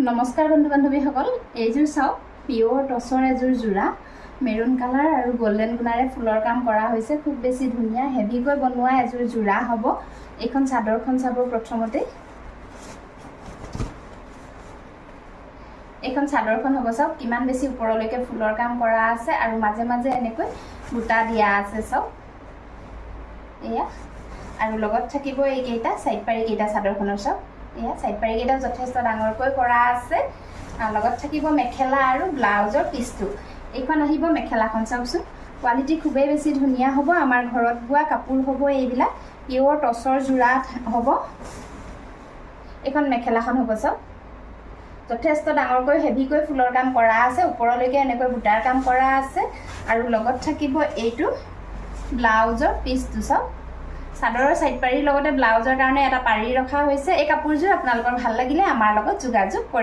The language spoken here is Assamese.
নমস্কাৰ বন্ধু বান্ধৱীসকল, এইযোৰ চাওক পিয়ৰ টচৰ এযোৰ যোৰা মেৰুন কালাৰ আৰু গোল্ডেন গুণাৰে ফুলৰ কাম কৰা হৈছে। খুব বেছি ধুনীয়া হেভিকৈ বনোৱা এযোৰ যোৰা হ'ব। এইখন চাদৰখন চাব। প্ৰথমতে এইখন চাদৰখন হ'ব। চাওক কিমান বেছি ওপৰলৈকে ফুলৰ কাম কৰা আছে আৰু মাজে মাজে এনেকৈ বুটা দিয়া আছে। চাওক এয়া আৰু লগত থাকিব এইকেইটা সাইড পাৰি কেইটা চাদৰখনৰ। চাওক এয়া সাইড পাৰি কেইটা যথেষ্ট ডাঙৰকৈ কৰা আছে। লগত থাকিব মেখেলা আৰু ব্লাউজৰ পিচটো। এইখন আহিব মেখেলাখন। চাওকচোন কোৱালিটি খুবেই বেছি ধুনীয়া হ'ব। আমাৰ ঘৰত বোৱা কাপোৰ হ'ব। এইবিলাক পিয়ৰ টচৰ যোৰা হ'ব। এইখন মেখেলাখন হ'ব। চাওক যথেষ্ট ডাঙৰকৈ হেভিকৈ ফুলৰ কাম কৰা আছে। ওপৰলৈকে এনেকৈ বুটাৰ কাম কৰা আছে আৰু লগত থাকিব এইটো ব্লাউজৰ পিচটো। চাওক চাদৰৰ সাইড পাৰিৰ লগতে ব্লাউজৰ কাৰণে এটা পাৰি ৰখা হৈছে। এই কাপোৰযোৰ আপোনালোকৰ ভাল লাগিলে আমাৰ লগত যোগাযোগ কৰিব।